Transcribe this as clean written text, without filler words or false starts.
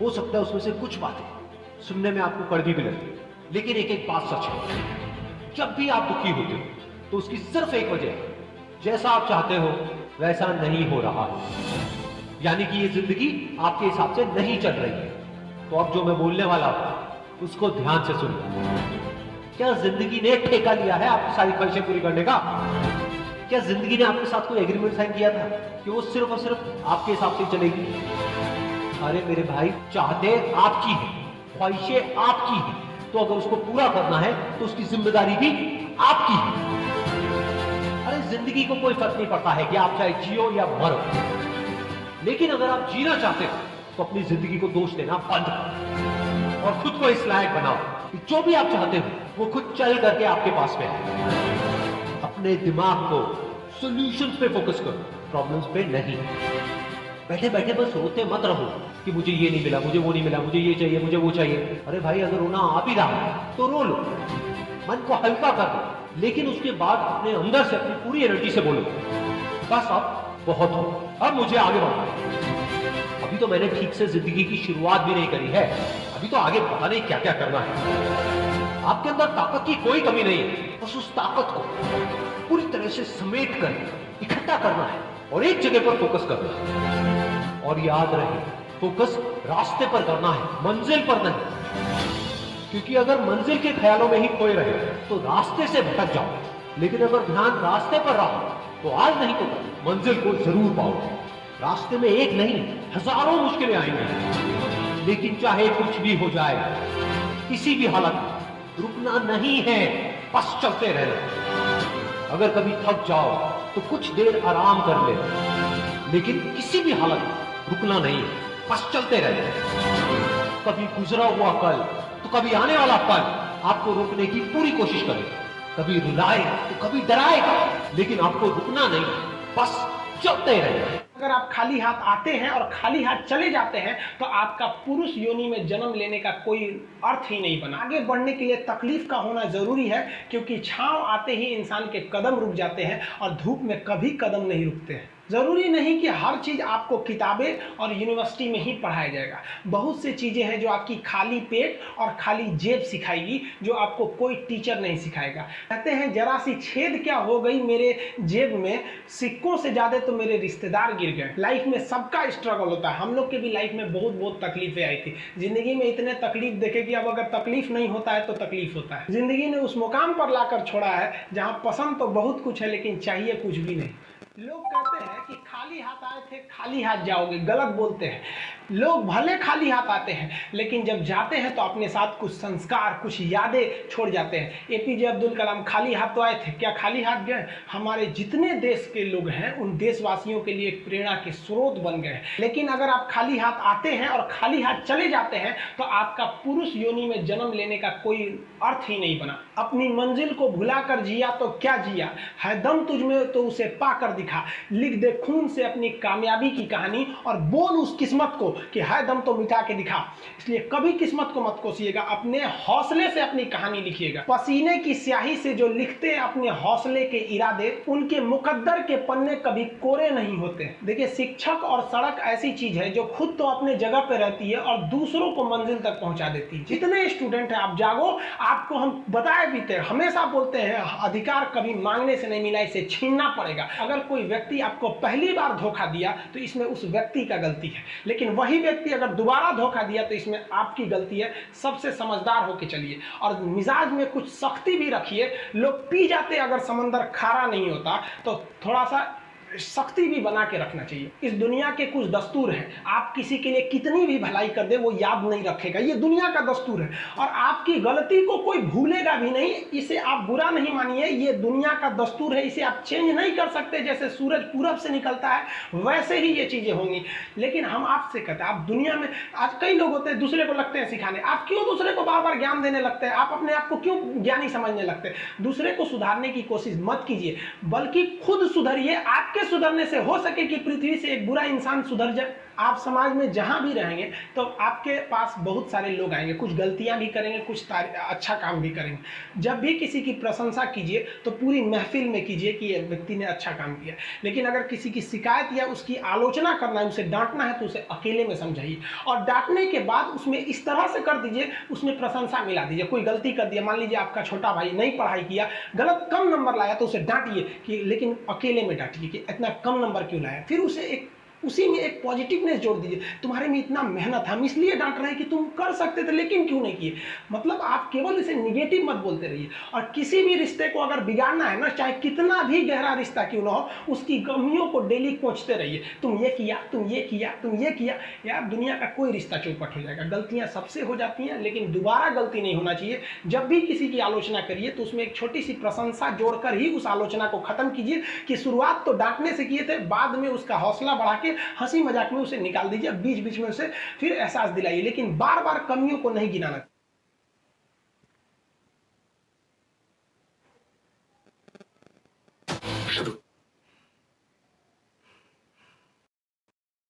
हो सकता है उसमें से कुछ बातें सुनने में आपको कड़वी भी लगे, लेकिन एक एक बात सच है, जब भी आप दुखी होते हो तो उसकी सिर्फ एक वजह है, जैसा आप चाहते हो वैसा नहीं हो रहा है, यानी कि ये जिंदगी आपके हिसाब से नहीं चल रही है। तो अब जो मैं बोलने वाला हूं उसको ध्यान से सुनिए। क्या जिंदगी ने ठेका लिया है आपकी सारी ख्वाहिशें पूरी करने का? क्या जिंदगी ने आपके साथ कोई एग्रीमेंट साइन किया था कि वो सिर्फ और सिर्फ आपके हिसाब से चलेगी? अरे मेरे भाई, चाहते आपकी है, ख्वाहिशें आपकी है, तो अगर उसको पूरा करना है तो उसकी जिम्मेदारी भी आपकी है। अरे जिंदगी को कोई फर्क नहीं पड़ता है कि आप चाहे जियो या मरो, लेकिन अगर आप जीना चाहते हो तो अपनी जिंदगी को दोष देना बंद करो और खुद को इस लायक बनाओ कि जो भी आप चाहते हो वो खुद चल करके आपके पास में आए। अपने दिमाग को सॉल्यूशंस पे फोकस करो, प्रॉब्लम्स पे नहीं। बैठे बैठे बस रोते मत रहो कि मुझे ये नहीं मिला, मुझे वो नहीं मिला, मुझे ये चाहिए, मुझे वो चाहिए। अरे भाई, अगर रोना आ भी रहा है तो रो लो, मन को हल्का कर दो, लेकिन उसके बाद अपने अंदर से अपनी पूरी एनर्जी से बोलो, बस अब बहुत हो, अब मुझे आगे बढ़ना है। अभी तो मैंने ठीक से जिंदगी की शुरुआत भी नहीं करी है, अभी तो आगे पता नहीं क्या क्या करना है। आपके अंदर ताकत की कोई कमी नहीं है, बस उस ताकत को पूरी तरह से समेट कर इकट्ठा करना है और एक जगह पर फोकस करना है। और याद रहे, फोकस रास्ते पर करना है, मंजिल पर नहीं, क्योंकि अगर मंजिल के ख्यालों में ही खोए रहे तो रास्ते से भटक जाओगे, लेकिन अगर ध्यान रास्ते पर रहा तो आज नहीं तो कल मंजिल को जरूर पाओगे। रास्ते में एक नहीं, हजारों मुश्किलें आएंगी, लेकिन चाहे कुछ भी हो जाए, किसी भी हालत में रुकना नहीं है, बस चलते रहना। अगर कभी थक जाओ तो कुछ देर आराम कर ले, लेकिन किसी भी हालत में रुकना नहीं है, बस चलते रहना। कभी गुजरा हुआ कल तो कभी आने वाला पल आपको रोकने की पूरी कोशिश करेगा, कभी रुलाए तो कभी डराएगा, लेकिन आपको रुकना नहीं, बस चलते रहना। अगर आप खाली हाथ आते हैं और खाली हाथ चले जाते हैं तो आपका पुरुष योनि में जन्म लेने का कोई अर्थ ही नहीं बना। आगे बढ़ने के लिए तकलीफ का होना जरूरी है, क्योंकि छांव आते ही इंसान के कदम रुक जाते हैं और धूप में कभी कदम नहीं रुकते हैं। ज़रूरी नहीं कि हर चीज़ आपको किताबें और यूनिवर्सिटी में ही पढ़ाया जाएगा। बहुत सी चीज़ें हैं जो आपकी खाली पेट और खाली जेब सिखाएगी, जो आपको कोई टीचर नहीं सिखाएगा। कहते हैं जरा सी छेद क्या हो गई मेरे जेब में, सिक्कों से ज़्यादा तो मेरे रिश्तेदार गिर गए। लाइफ में सबका स्ट्रगल होता है, हम लोग के भी लाइफ में बहुत बहुत तकलीफें आई थी। ज़िंदगी में इतने तकलीफ देखे कि अब अगर तकलीफ नहीं होता है तो तकलीफ होता है। ज़िंदगी ने उस मुकाम पर लाकर छोड़ा है जहाँ पसंद तो बहुत कुछ है, लेकिन चाहिए कुछ भी नहीं। लोग कहते हैं कि खाली हाथ आए थे खाली हाथ जाओगे, गलत बोलते हैं। लोग भले खाली हाथ आते हैं, लेकिन जब जाते हैं तो अपने साथ कुछ संस्कार, कुछ यादें छोड़ जाते हैं। एपीजे अब्दुल कलाम खाली हाथ तो आए थे, क्या खाली हाथ गए? हमारे जितने देश के लोग हैं उन देशवासियों के लिए एक प्रेरणा के स्रोत बन गए हैं। लेकिन अगर आप खाली हाथ आते हैं और खाली हाथ चले जाते हैं तो आपका पुरुष योनि में जन्म लेने का कोई अर्थ ही नहीं बना। अपनी मंजिल को भुलाकर जिया तो क्या जिया, है दम तुझ में तो उसे पाकर दिखा। लिख दे खून से अपनी कामयाबी की कहानी और बोल उस किस्मत को कि है दम तो मिटा के दिखा। इसलिए कभी किस्मत को मत कोसिएगा, अपने हौसले से अपनी कहानी लिखिएगा। पसीने की स्याही से जो लिखते हैं अपने हौसले के इरादे, उनके मुकद्दर के पन्ने कभी कोरे नहीं होते। देखिए, शिक्षक और सड़क ऐसी चीज है जो खुद तो अपने जगह पे रहती है और दूसरों को मंजिल तक पहुंचा देती है। जितने स्टूडेंट हैं आप जागो, आपको हम बताए भी थे, हमेशा बोलते हैं अधिकार कभी मांगने से नहीं मिला, इसे छीनना पड़ेगा। अगर कोई व्यक्ति आपको पहली बार धोखा दिया तो इसमें उस व्यक्ति का गलती है, लेकिन वही व्यक्ति अगर दोबारा धोखा दिया तो इसमें आपकी गलती है। सबसे समझदार होके चलिए और मिजाज में कुछ सख्ती भी रखिए। लोग पी जाते अगर समंदर खारा नहीं होता तो थोड़ा सा सख्ती भी बना के रखना चाहिए। इस दुनिया के कुछ दस्तूर हैं, आप किसी के लिए कितनी भी भलाई कर दे वो याद नहीं रखेगा, ये दुनिया का दस्तूर है। और आपकी गलती को कोई भूलेगा भी नहीं, इसे आप बुरा नहीं मानिए, ये दुनिया का दस्तूर है, इसे आप चेंज नहीं कर सकते। जैसे सूरज पूरब से निकलता है वैसे ही ये चीजें होंगी। लेकिन हम आपसे कहते हैं, आप दुनिया में आज कई लोग होते हैं दूसरे को लगते हैं सिखाने, आप क्यों दूसरे को बार बार ज्ञान देने लगते हैं? आप अपने आप को क्यों ज्ञानी समझने लगते हैं? दूसरे को सुधारने की कोशिश मत कीजिए, बल्कि खुद सुधरिए। आपके अपने सुधरने से हो सके कि पृथ्वी से एक बुरा इंसान सुधर जाए। आप समाज में जहां भी रहेंगे तो आपके पास बहुत सारे लोग आएंगे, कुछ गलतियां भी करेंगे, कुछ अच्छा काम भी करेंगे। जब भी किसी की प्रशंसा कीजिए तो पूरी महफिल में कीजिए कि ये व्यक्ति ने अच्छा काम किया। लेकिन अगर किसी की शिकायत या उसकी आलोचना करना है, उसे डांटना है, तो उसे अकेले में समझाइए और डांटने के बाद उसमें इस तरह से कर दीजिए, उसमें प्रशंसा मिला दीजिए। कोई गलती कर दिया, मान लीजिए आपका छोटा भाई नहीं पढ़ाई किया, गलत कम नंबर लाया, तो उसे डांटिए कि, लेकिन अकेले में डांटिए कि इतना कम नंबर क्यों लाया। फिर उसे उसी में एक पॉजिटिवनेस जोड़ दीजिए, तुम्हारे में इतना मेहनत, हम इसलिए डांट रहे हैं कि तुम कर सकते थे लेकिन क्यों नहीं किए। मतलब आप केवल इसे निगेटिव मत बोलते रहिए। और किसी भी रिश्ते को अगर बिगाड़ना है ना, चाहे कितना भी गहरा रिश्ता क्यों ना हो, उसकी कमियों को डेली कोचते रहिए। तुम ये किया, तुम ये किया, तुम ये किया। यार दुनिया का कोई रिश्ता चौपट हो जाएगा। गलतियां सबसे हो जाती हैं, लेकिन दोबारा गलती नहीं होना चाहिए। जब भी किसी की आलोचना करिए तो उसमें एक छोटी सी प्रशंसा जोड़कर ही उस आलोचना को खत्म कीजिए कि शुरुआत तो डांटने से किए थे, बाद में उसका हौसला बढ़ा के हंसी मजाक में उसे निकाल दीजिए, बीच बीच में उसे फिर एहसास दिलाइए, लेकिन बार बार कमियों को नहीं गिनाना।